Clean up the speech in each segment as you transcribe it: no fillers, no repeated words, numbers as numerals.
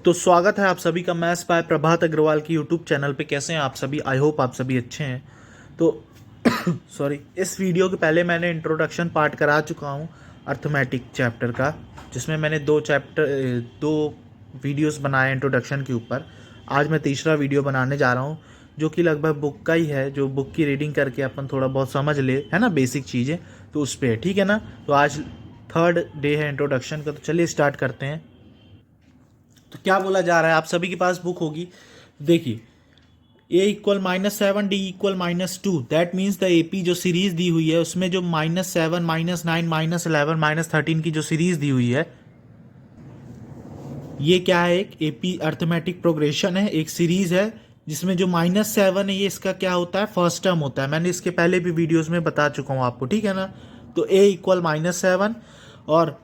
तो स्वागत है आप सभी का मैथ्स बाय प्रभात अग्रवाल की यूट्यूब चैनल पे। कैसे हैं आप सभी? आई होप आप सभी अच्छे हैं। तो सॉरी, इस वीडियो के पहले मैंने इंट्रोडक्शन पार्ट करा चुका हूँ अर्थमेटिक चैप्टर का, जिसमें मैंने दो वीडियोस बनाए इंट्रोडक्शन के ऊपर। आज मैं तीसरा वीडियो बनाने जा रहा हूँ जो कि लगभग बुक का ही है, जो बुक की रीडिंग करके अपन थोड़ा बहुत समझ ले, है ना, बेसिक चीज़ें तो उस पर है, ठीक है ना। तो आज थर्ड डे है इंट्रोडक्शन का, तो चलिए स्टार्ट करते हैं। तो क्या बोला जा रहा है, आप सभी के पास बुक होगी, देखिए A equal -7 D equal -2, that means the AP जो सीरीज दी हुई है उसमें जो -7 -9 -11 -13 की जो सीरीज दी हुई है, ये क्या है? एक एपी अर्थमेटिक प्रोग्रेशन है, एक सीरीज है जिसमें जो -7 है ये इसका क्या होता है? फर्स्ट टर्म होता है। मैंने इसके पहले भी वीडियोस में बता चुका हूँ आपको, ठीक है ना। तो ए इक्वल -7 और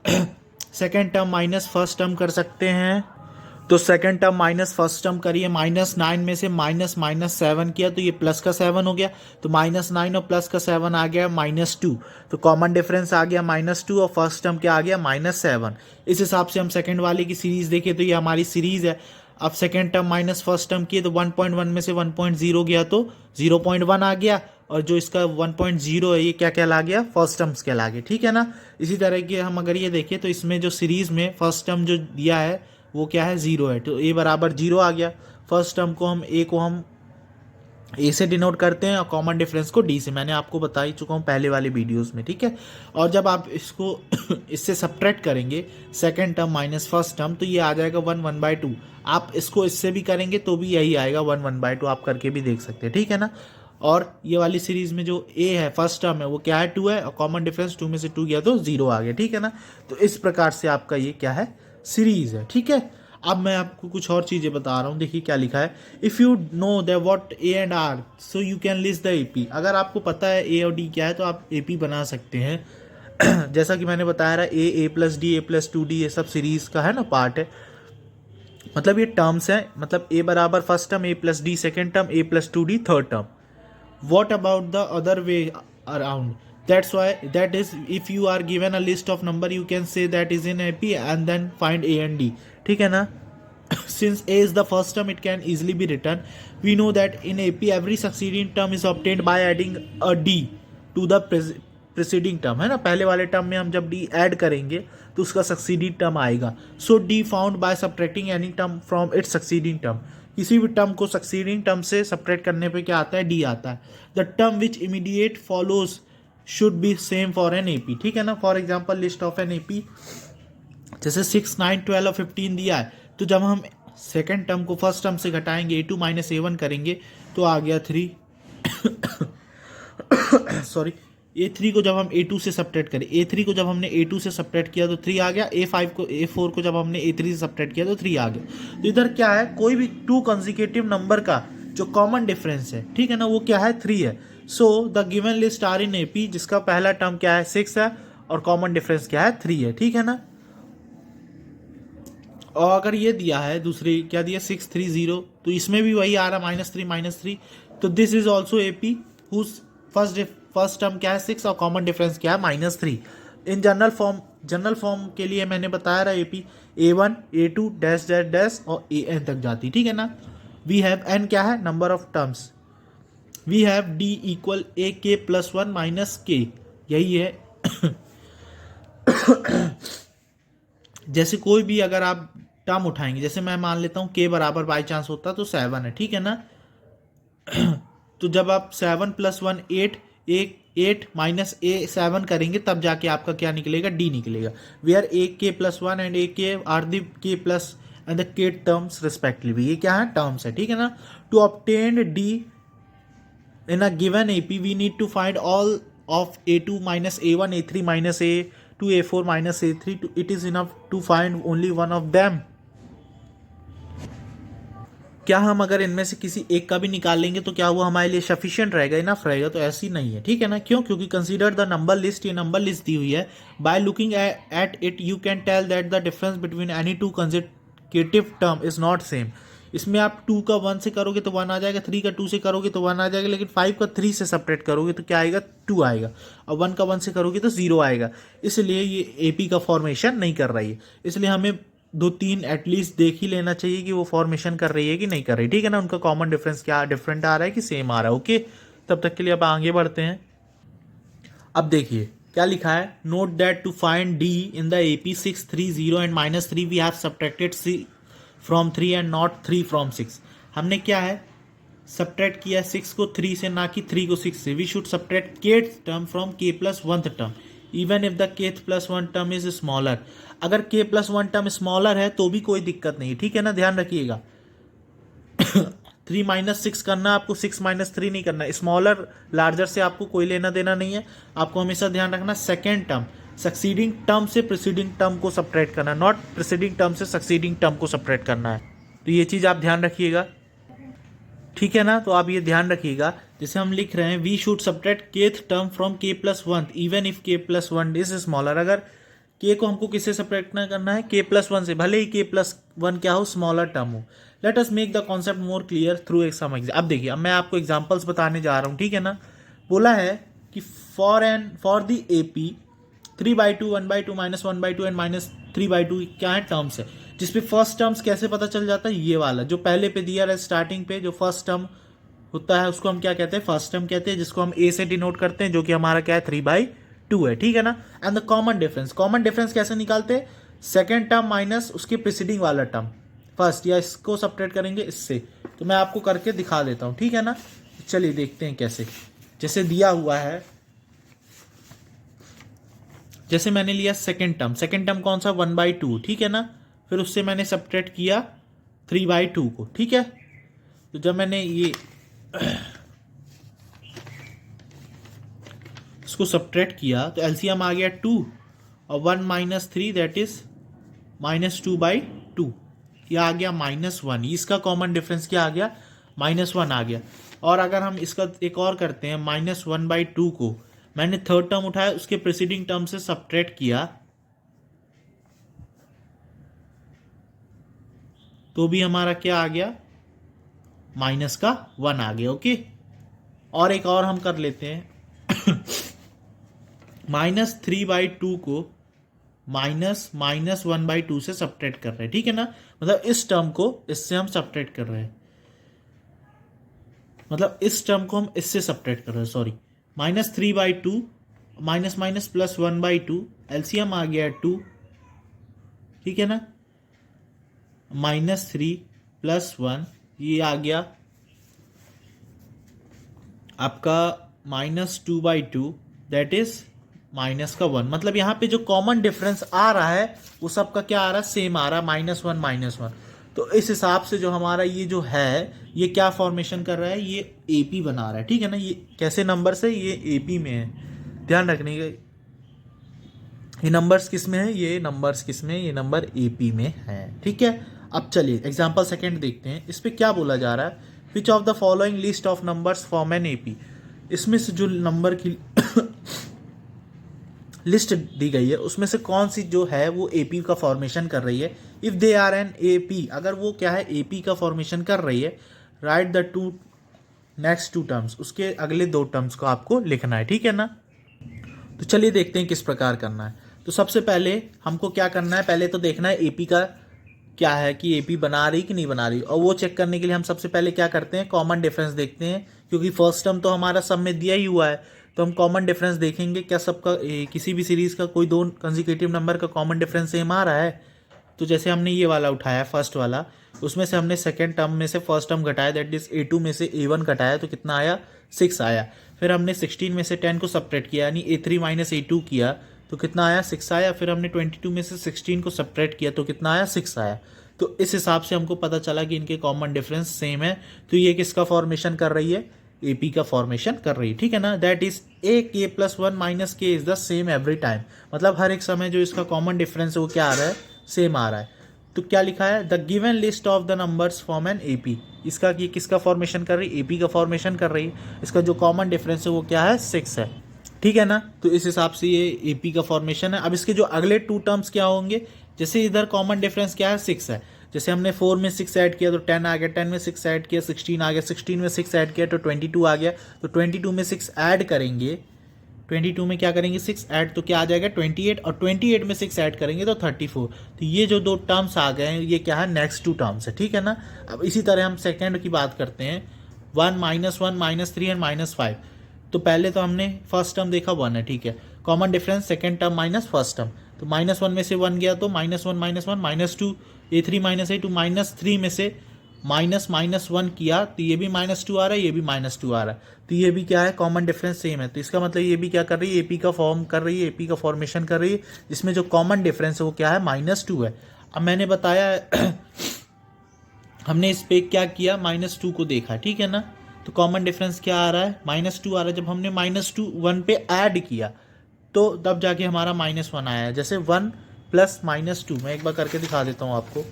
second term minus first term कर सकते हैं। तो second term minus first term करिए, -9 में से -7 किया तो ये प्लस का 7 हो गया। तो -9 और प्लस का 7 आ गया -2। तो कॉमन डिफरेंस आ गया -2 और फर्स्ट टर्म क्या आ गया? -7। इस हिसाब से हम सेकंड वाले की सीरीज देखें तो ये हमारी सीरीज है। अब second term minus first term किए तो 1.1 में से 1.0 गया तो 0.1 आ गया, और जो इसका 1.0 है ये क्या कहला गया? फर्स्ट टर्म्स कहला गया, ठीक है ना। इसी तरह के हम अगर ये देखें तो इसमें जो सीरीज में फर्स्ट टर्म जो दिया है वो क्या है? 0 है। तो ए बराबर 0 आ गया। फर्स्ट टर्म को हम ए से डिनोट करते हैं और कॉमन डिफरेंस को डी से। मैंने आपको बता ही चुका हूँ पहले वाले वीडियोस में, ठीक है। और जब आप इसको इससे सब्ट्रैक्ट करेंगे second term minus first term, तो ये आ जाएगा 1/2। आप इसको इससे भी करेंगे तो भी यही आएगा 1/2। आप करके भी देख सकते हैं, ठीक है ना। और ये वाली सीरीज में जो ए है फर्स्ट टर्म है वो क्या है? 2 है, और कॉमन डिफरेंस 2 में से 2 गया तो 0 आ गया, ठीक है ना। तो इस प्रकार से आपका ये क्या है? सीरीज है, ठीक है। अब मैं आपको कुछ और चीज़ें बता रहा हूँ, देखिए क्या लिखा है। If you know that what a and are, so you can list the AP. अगर आपको पता है ए और डी क्या है तो आप एपी बना सकते हैं। जैसा कि मैंने बताया रहा, ए प्लस डी, ए प्लस 2D, ये सब सीरीज का है ना पार्ट है। मतलब ये टर्म्स है, मतलब ए बराबर first term, A plus D second term, A plus 2D third term. What about the other way around? That's why, that is, if you are given a list of number, you can say that is in AP and then find A and D, ठीक है ना। Since A is the first term, it can easily be written. We know that in AP every succeeding term is obtained by adding a D to the preceding term, है ना। पहले वाले term में हम जब D ऐड करेंगे तो उसका सक्सीडिंग टर्म आएगा। So D found by subtracting any term from its succeeding term। किसी भी टर्म को सक्सीडिंग टर्म से सपरेट करने पे क्या आता है? डी आता है। The term which immediate follows should be same for an AP, ठीक है ना। For example list of an AP, जैसे 6, 9, 12 और 15 दिया है, तो जब हम सेकेंड टर्म को फर्स्ट टर्म से घटाएंगे, A2 - A1 करेंगे तो आ गया 3। सॉरी, A3 को जब हम A2 से सब्ट्रैक्ट करें, A3 को जब हमने A2 से सब्ट्रैक्ट किया तो 3 आ गया। A4 को जब हमने A3 से सब्ट्रैक्ट किया तो 3 आ गया। तो इधर क्या है? कोई भी 2 कंसेक्यूटिव नंबर का जो कॉमन डिफरेंस है, ठीक है ना, वो क्या है? 3 है। So the given list are in AP, जिसका पहला टर्म क्या है? 6 है, और कॉमन डिफरेंस क्या है? 3 है, ठीक है ना। और अगर ये दिया है दूसरी, क्या दिया? 6, 3, 0, तो इसमें भी वही आ रहा -3 तो this is also AP whose first term क्या है? 6 और कॉमन डिफरेंस क्या है? -3। इन जनरल फॉर्म के लिए मैंने बताया रहा AP A1 A2 dash dash dash और AN तक जाती, ठीक है ना। वी हैव N क्या है? Number of terms. We have D equal AK + 1 - K, यही है। जैसे कोई भी अगर आप टर्म उठाएंगे, जैसे मैं मान लेता हूँ K बराबर बाई चांस होता तो 7 है, ठीक है ना। तो जब आप 7 + 1 8 8 -A7 करेंगे तब जाके आपका क्या निकलेगा? D निकलेगा। Where AK + 1 and AK are the K plus and the K terms respectively, ये क्या है? टर्म्स है, ठीक है ना। To obtain D in a given AP, we need to find all of A2 - A1, A3 - A2, A4 - A3. It is enough to find only one of them. क्या हम अगर इनमें से किसी एक का भी निकाल लेंगे तो क्या वो हमारे लिए सफिशिएंट रहेगा, इनफ रहेगा? तो ऐसी नहीं है, ठीक है ना। क्यों? क्योंकि कंसीडर द नंबर लिस्ट, ये नंबर लिस्ट दी हुई है। By looking at it you can tell that the difference between any 2 consecutive term is not same. इसमें आप 2 का 1 से करोगे तो 1 आ जाएगा, 3 का 2 से करोगे तो 1 आ जाएगा, लेकिन 5 का 3 से सपरेट करोगे तो क्या आएगा? 2 आएगा, और 1 का 1 से करोगे तो 0 आएगा। इसलिए ये AP का फॉर्मेशन नहीं कर रही है। इसलिए हमें दो तीन एटलीस्ट देख ही लेना चाहिए कि वो फॉर्मेशन कर रही है कि नहीं कर रही, ठीक है ना। उनका कॉमन डिफरेंस क्या डिफरेंट आ रहा है कि सेम आ रहा है। ओके, तब तक के लिए अब आगे बढ़ते हैं। अब देखिए क्या लिखा है, note that to find D in the AP 630 and -3 we have subtracted C from 3 and not 3 from 6। हमने क्या है सब्ट्रैक्ट किया 6 को 3 से, ना कि 3 को 6 से। We should subtract kth term from k plus 1th term even if the kth plus 1 term is smaller. अगर k प्लस 1 टर्म स्मॉलर है तो भी कोई दिक्कत नहीं, ठीक है ना, ध्यान रखिएगा। 3 माइनस 6 करना आपको, 6 माइनस 3 नहीं करना। स्मॉलर लार्जर से आपको कोई लेना देना नहीं है। आपको हमेशा ध्यान रखना सेकेंड टर्म सक्सीडिंग टर्म से प्रिसीडिंग टर्म को सब्ट्रैक्ट करना, नॉट प्रिसीडिंग टर्म से सक्सीडिंग टर्म को सब्ट्रैक्ट करना है। तो ये चीज़ आप ध्यान रखिएगा, ठीक है ना। तो आप ये ध्यान रखिएगा, जैसे हम लिख रहे हैं we should subtract kth term from k plus 1 even if k plus 1 is smaller. अगर k को हमको किससे सब्ट्रैक्ट करना है, k प्लस 1 से, भले ही k प्लस 1 क्या हो, स्मॉलर टर्म हो। Let us make the concept more clear through some example. अब देखिए, अब मैं आपको एग्जांपल्स बताने जा रहा हूँ, ठीक है ना। बोला है कि फॉर द AP 3/2 1/2 -1/2 एंड -3/2 क्या है टर्म्स है, जिसपे फर्स्ट टर्म्स कैसे पता चल जाता है, ये वाला जो पहले पे दिया है स्टार्टिंग पे, जो फर्स्ट टर्म होता है उसको हम क्या कहते हैं, फर्स्ट टर्म कहते हैं, जिसको हम A से डिनोट करते हैं, जो कि हमारा क्या है 3/2 है, ठीक है ना। एंड द कॉमन डिफरेंस कैसे निकालते हैं, सेकेंड टर्म माइनस उसके प्रिसीडिंग वाला टर्म फर्स्ट, या इसको सब्ट्रैक्ट करेंगे इससे। तो मैं आपको करके दिखा देता हूँ, ठीक है ना। चलिए देखते हैं कैसे। जैसे दिया हुआ है, जैसे मैंने लिया सेकेंड टर्म कौन सा 1/2, ठीक है ना। फिर उससे मैंने सब्ट्रैक्ट किया 3/2 को, ठीक है। तो जब मैंने ये इसको सब्ट्रैक्ट किया तो एलसीएम आ गया 2 और 1 माइनस 3 दैट इज -2/2, यह आ गया -1। इसका कॉमन डिफरेंस क्या आ गया, -1 आ गया। और अगर हम इसका एक और करते हैं, -1/2 को मैंने थर्ड टर्म उठाया, उसके प्रीसीडिंग टर्म से सब्ट्रैक्ट किया, तो भी हमारा क्या आ गया, -1 आ गया। ओके, और एक और हम कर लेते हैं -3/2 को -1/2 से सब्ट्रैक्ट कर रहे हैं, ठीक है ना। मतलब इस टर्म को इससे हम सब्ट्रैक्ट कर रहे हैं, मतलब इस टर्म को हम इससे सब्ट्रैक्ट कर रहे हैं, सॉरी। -3/2 माइनस प्लस 1/2, एलसीएम आ गया 2, ठीक है ना। -3 + 1 ये आ गया आपका -2/2 दैट इज -1। मतलब यहाँ पे जो कॉमन डिफरेंस आ रहा है वो सबका क्या आ रहा है, सेम आ रहा है, -1। तो इस हिसाब से जो हमारा ये जो है ये क्या फॉर्मेशन कर रहा है, ये AP बना रहा है, ठीक है ना। ये कैसे नंबर से, ये AP में है, ध्यान रखने का। ये नंबर्स किस में है, ये नंबर्स किस में, ये नंबर AP में है, ठीक है। अब चलिए एग्जाम्पल सेकेंड देखते हैं। इस पर क्या बोला जा रहा है, which of the following list of numbers form an AP। इसमें से जो नंबर की लिस्ट दी गई है उसमें से कौन सी जो है वो AP का फॉर्मेशन कर रही है। If they are an AP, अगर वो क्या है AP का फॉर्मेशन कर रही है, राइट द नेक्स्ट 2 टर्म्स, उसके अगले 2 टर्म्स को आपको लिखना है, ठीक है ना। तो चलिए देखते हैं किस प्रकार करना है। तो सबसे पहले हमको क्या करना है, पहले तो देखना है AP का क्या है, कि AP बना रही कि नहीं बना रही। और वो चेक करने के लिए हम सबसे पहले क्या करते हैं, कॉमन डिफरेंस देखते हैं, क्योंकि फर्स्ट टर्म तो हमारा सब में दिया ही हुआ है। तो हम कॉमन डिफरेंस देखेंगे, क्या सबका किसी भी सीरीज़ का कोई 2 कंसेक्यूटिव नंबर का कॉमन डिफरेंस सेम आ रहा है। तो जैसे हमने ये वाला उठाया फर्स्ट वाला, उसमें से हमने सेकेंड टर्म में से फर्स्ट टर्म घटाया, दैट इज A2 में से A1 घटाया, तो कितना आया, 6 आया। फिर हमने 16 में से 10 को सब्ट्रैक्ट किया, यानी A3 - A2 किया, तो कितना आया, 6 आया। फिर हमने 22 में से 16 को सब्ट्रैक्ट किया, तो कितना आया, 6 आया। तो इस हिसाब से हमको पता चला कि इनके कॉमन डिफरेंस सेम है। तो ये किसका फॉर्मेशन कर रही है, AP का फॉर्मेशन कर रही है, ठीक है ना। That is AK + 1 - K is the same every time. मतलब हर एक समय जो इसका कॉमन डिफरेंस है वो क्या आ रहा है, सेम आ रहा है। तो क्या लिखा है, the given list of the numbers form an AP। इसका ये किसका फॉर्मेशन कर रही है, AP का फॉर्मेशन कर रही है। इसका जो कॉमन डिफरेंस है वो क्या है, 6 है, ठीक है ना। तो इस हिसाब से ये AP का फॉर्मेशन है। अब इसके जो अगले 2 टर्म्स क्या होंगे, जैसे इधर कॉमन डिफरेंस क्या है, 6 है। जैसे हमने 4 में 6 ऐड किया तो 10 आ गया, 10 में 6 ऐड किया 16 आ गया, 16 में 6 ऐड किया तो 22 आ गया। तो 22 में 6 ऐड करेंगे 22 में क्या करेंगे 6 ऐड, तो क्या आ जाएगा 28, और 28 में 6 ऐड करेंगे तो 34। तो ये जो दो टर्म्स आ गए हैं ये क्या है, नेक्स्ट टू टर्म्स है, ठीक है ना। अब इसी तरह हम सेकेंड की बात करते हैं, 1 -1 -3 एंड -5। तो पहले तो हमने फर्स्ट टर्म देखा 1 है, ठीक है, common difference second term minus first term, तो -1 में से 1 गया तो -1 -1 -2, A3 -A2 -3 में से -1 किया तो ये भी -2 आ रहा है, ये भी -2 आ रहा है, तो ये भी क्या है, कॉमन डिफरेंस सेम है। तो इसका मतलब ये भी क्या कर रही है, एपी का फॉर्म कर रही है, एपी का फॉर्मेशन कर रही है, जिसमें जो कॉमन डिफरेंस है वो क्या है, -2 है। अब मैंने बताया हमने इस पे क्या किया, -2 को देखा, ठीक है ना। तो कॉमन डिफरेंस क्या आ रहा है, -2 आ रहा है। जब हमने -2 1 पे ऐड किया तो तब जाके हमारा -1 आया है। जैसे 1 + -2, मैं एक बार करके दिखा देता हूँ आपको,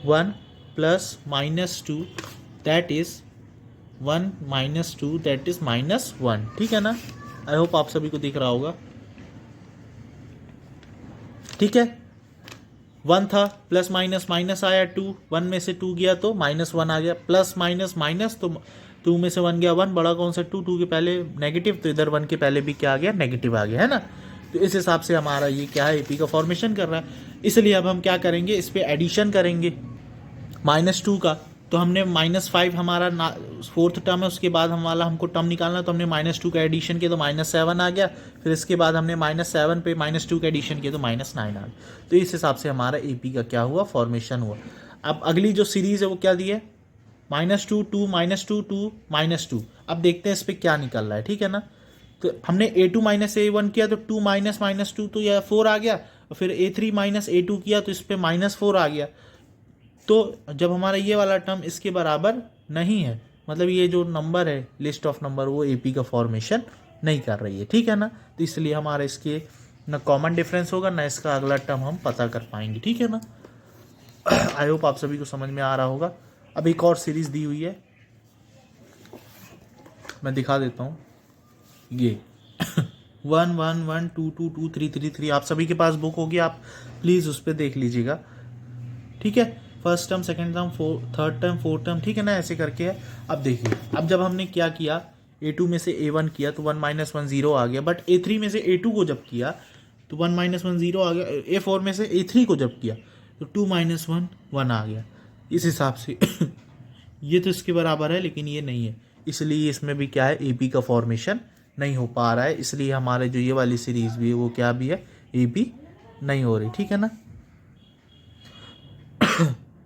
1 + -2 दैट इज 1 - 2 दैट इज -1, ठीक है ना। आई होप आप सभी को दिख रहा होगा, ठीक है। 1 था, प्लस माइनस माइनस आया 2, 1 में से 2 गया तो -1 आ गया, प्लस माइनस माइनस, तो 2 में से 1 गया 1, बड़ा कौन सा 2, 2 के पहले नेगेटिव, तो इधर 1 के पहले भी क्या आ गया, नेगेटिव आ गया, है ना। तो इस हिसाब से हमारा ये क्या है, एपी का फॉर्मेशन कर रहा है। इसलिए अब हम क्या करेंगे, इस पर एडिशन करेंगे -2 का। तो हमने -5 हमारा फोर्थ टर्म है, उसके बाद हमारा हमको टर्म निकालना, तो हमने -2 का एडिशन किया तो -7 आ गया, फिर इसके बाद हमने -7 पे -2 का एडिशन किया तो -9 आ गया। तो इस हिसाब से हमारा एपी का क्या हुआ, फॉर्मेशन हुआ। अब अगली जो सीरीज है वो क्या दी है, -2 2 -2 2 -2। अब देखते हैं इस पर क्या निकल रहा है, ठीक है ना। तो हमने A2 -A1 किया तो 2 -2 तो यह 4 आ गया, और फिर A3 -A2 किया तो इस पर -4 आ गया। तो जब हमारा ये वाला टर्म इसके बराबर नहीं है, मतलब ये जो नंबर है, लिस्ट ऑफ नंबर, वो एपी का फॉर्मेशन नहीं कर रही है, ठीक है ना। तो इसलिए हमारा इसके ना कॉमन डिफरेंस होगा, ना इसका अगला टर्म हम पता कर पाएंगे, ठीक है ना। आई होप आप सभी को समझ में आ रहा होगा। अब एक और सीरीज दी हुई है, मैं दिखा देता हूँ, ये 1 1 1 2 2 2 3 3 3। आप सभी के पास बुक होगी, आप प्लीज़ उस पर देख लीजिएगा, ठीक है। First term, second term, third term, fourth term, ठीक है ना, ऐसे करके है। अब देखिए, अब जब हमने क्या किया, A2 में से A1 किया तो 1 -1 0 आ गया, बट A3 में से A2 को जब किया तो 1 -1 0 आ गया, A4 में से A3 को जब किया तो 2 -1 1 आ गया। इस हिसाब से ये तो इसके बराबर है, लेकिन ये नहीं है, इसलिए इसमें भी क्या है, एपी का फॉर्मेशन नहीं हो पा रहा है। इसलिए हमारे जो ये वाली सीरीज भी है वो क्या भी है, एपी नहीं हो रही, ठीक है ना।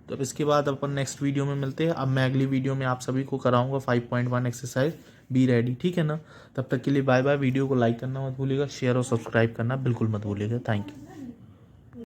तो अब इसके बाद अपन नेक्स्ट वीडियो में मिलते हैं। अब मैं अगली वीडियो में आप सभी को कराऊंगा 5.1 एक्सरसाइज, बी रेडी, ठीक है ना। तब तक के लिए बाय बाय। वीडियो को लाइक करना मत भूलिएगा, शेयर और सब्सक्राइब करना बिल्कुल मत भूलिएगा। Thank you.